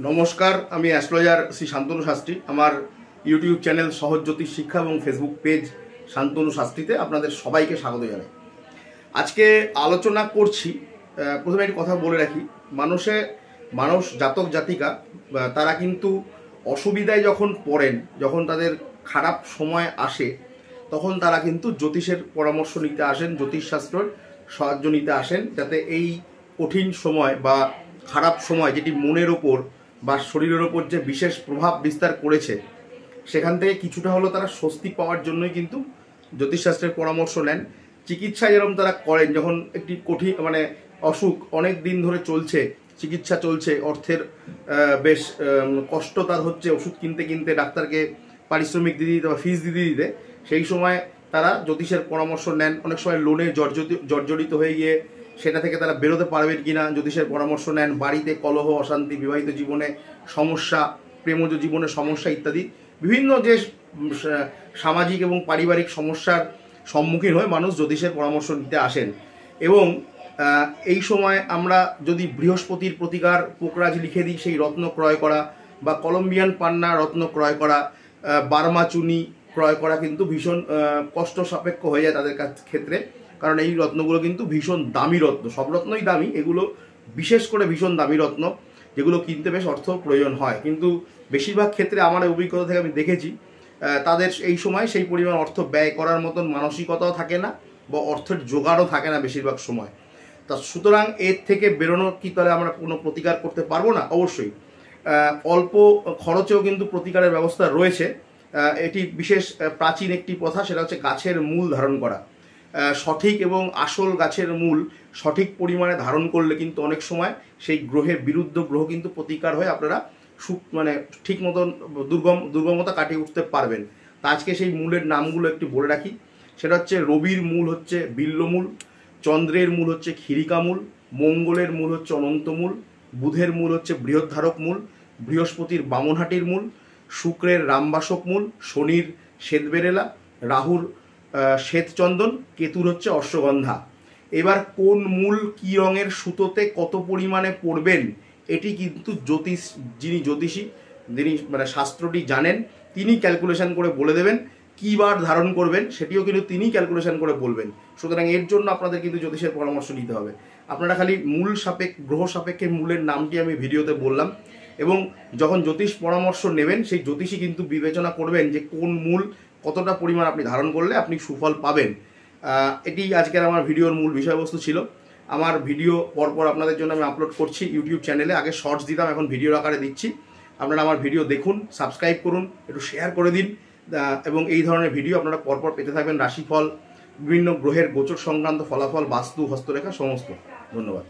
নমস্কার, আমি অ্যাস্ট্রোলজার শ্রী শান্তনু শাস্ত্রী। আমার ইউটিউব চ্যানেল সহজ জ্যোতিষ শিক্ষা এবং ফেসবুক পেজ শান্তনু শাস্ত্রীতে আপনাদের সবাইকে স্বাগত জানাই। আজকে আলোচনা করছি, প্রথমে একটি কথা বলে রাখি, মানুষ জাতক জাতিকা তারা কিন্তু অসুবিধায় যখন পড়েন, যখন তাদের খারাপ সময় আসে, তখন তারা কিন্তু জ্যোতিষের পরামর্শ নিতে আসেন, জ্যোতিষশাস্ত্রের সাহায্য নিতে আসেন, যাতে এই কঠিন সময় বা খারাপ সময় যেটি মনের ওপর বা শরীরের ওপর যে বিশেষ প্রভাব বিস্তার করেছে, সেখান থেকে কিছুটা হলেও তারা স্বস্তি পাওয়ার জন্যই কিন্তু জ্যোতিষশাস্ত্রের পরামর্শ নেন। চিকিৎসা যেরকম তারা করেন, যখন একটি কঠিন অসুখ অনেক দিন ধরে চলছে, চিকিৎসা চলছে, অর্থের বেশ কষ্ট তার হচ্ছে, ওষুধ কিনতে কিনতে ডাক্তারকে পারিশ্রমিক দিতে দিতে বা ফিস দিতে দিতে, সেই সময় তারা জ্যোতিষের পরামর্শ নেন। অনেক সময় লোনে জর্জরিত হয়ে গিয়ে সেটা থেকে তারা বেরোতে পারবেন কিনা জ্যোতিষের পরামর্শ নেন। বাড়িতে কলহ, অশান্তি, বিবাহিত জীবনে সমস্যা, প্রেমজ জীবনে সমস্যা ইত্যাদি বিভিন্ন যে সামাজিক এবং পারিবারিক সমস্যার সম্মুখীন হয়ে মানুষ জ্যোতিষের পরামর্শ নিতে আসেন। এবং এই সময় আমরা যদি বৃহস্পতির প্রতিকার পোকরাজ লিখে দিই, সেই রত্ন ক্রয় করা বা কলম্বিয়ান পান্না রত্ন ক্রয় করা, বার্মা চুনি ক্রয় করা কিন্তু ভীষণ কষ্ট সাপেক্ষ হয়ে যায় তাদের ক্ষেত্রে। কারণ এই রত্নগুলো কিন্তু ভীষণ দামি রত্ন, সব রত্নই দামি, এগুলো বিশেষ করে ভীষণ দামি রত্ন, যেগুলো কিনতে বেশ অর্থ প্রয়োজন হয়। কিন্তু বেশিরভাগ ক্ষেত্রে আমার অভিজ্ঞতা থেকে আমি দেখেছি, তাদের এই সময় সেই পরিমাণ অর্থ ব্যয় করার মতন মানসিকতাও থাকে না বা অর্থের জোগাড়ও থাকে না বেশিরভাগ সময়। তা সুতরাং এর থেকে বেরোনো কি তাহলে আমরা কোনো প্রতিকার করতে পারবো না? অবশ্যই অল্প খরচেও কিন্তু প্রতিকারের ব্যবস্থা রয়েছে। এটি বিশেষ প্রাচীন একটি প্রথা, সেটা হচ্ছে গাছের মূল ধারণ করা। সঠিক এবং আসল গাছের মূল সঠিক পরিমাণে ধারণ করলে কিন্তু অনেক সময় সেই গ্রহের বিরুদ্ধ গ্রহ কিন্তু প্রতিকার হয়ে আপনারা ঠিক মতন দুর্গমতা কাটিয়ে উঠতে পারবেন। তা আজকে সেই মূলের নামগুলো একটু বলে রাখি। সেটা হচ্ছে রবির মূল হচ্ছে বিল্লমূল, চন্দ্রের মূল হচ্ছে ক্ষিরিকামূল, মঙ্গলের মূল হচ্ছে অনন্তমূল, বুধের মূল হচ্ছে বৃহদ্ধারক মূল, বৃহস্পতির বামনহাটির মূল, শুক্রের রামবাসক মূল, শনির শ্বেতবেরেলা, রাহুর শ্বেতচন্দন, কেতুর হচ্ছে অশ্বগন্ধা। এবার কোন মূল কি রঙের সুতোতে কত পরিমাণে পড়বেন, এটি কিন্তু যিনি জ্যোতিষী, যিনি শাস্ত্রটি জানেন, তিনি ক্যালকুলেশন করে বলে দেবেন। কী বার ধারণ করবেন সেটিও কিন্তু তিনি ক্যালকুলেশন করে বলবেন। সুতরাং এর জন্য আপনাদের কিন্তু জ্যোতিষের পরামর্শ নিতে হবে। আপনারা খালি গ্রহ সাপেক্ষে মূলের নামটি আমি ভিডিওতে বললাম, এবং যখন জ্যোতিষ পরামর্শ নেবেন সেই জ্যোতিষী কিন্তু বিবেচনা করবেন যে কোন মূল কতটা পরিমাণ আপনি ধারণ করলে আপনি সুফল পাবেন। এটি আজকের আমার ভিডিওর মূল বিষয়বস্তু ছিল। আমার ভিডিও পরপর আপনাদের জন্য আমি আপলোড করছি ইউটিউব চ্যানেলে। আগে শর্টস দিতাম, এখন ভিডিওর আকারে দিচ্ছি। আপনারা আমার ভিডিও দেখুন, সাবস্ক্রাইব করুন, একটু শেয়ার করে দিন, এবং এই ধরনের ভিডিও আপনারা পরপর পেতে থাকবেন। রাশিফল, বিভিন্ন গ্রহের গোচর সংক্রান্ত ফলাফল, বাস্তু, হস্তরেখা সমস্ত। ধন্যবাদ।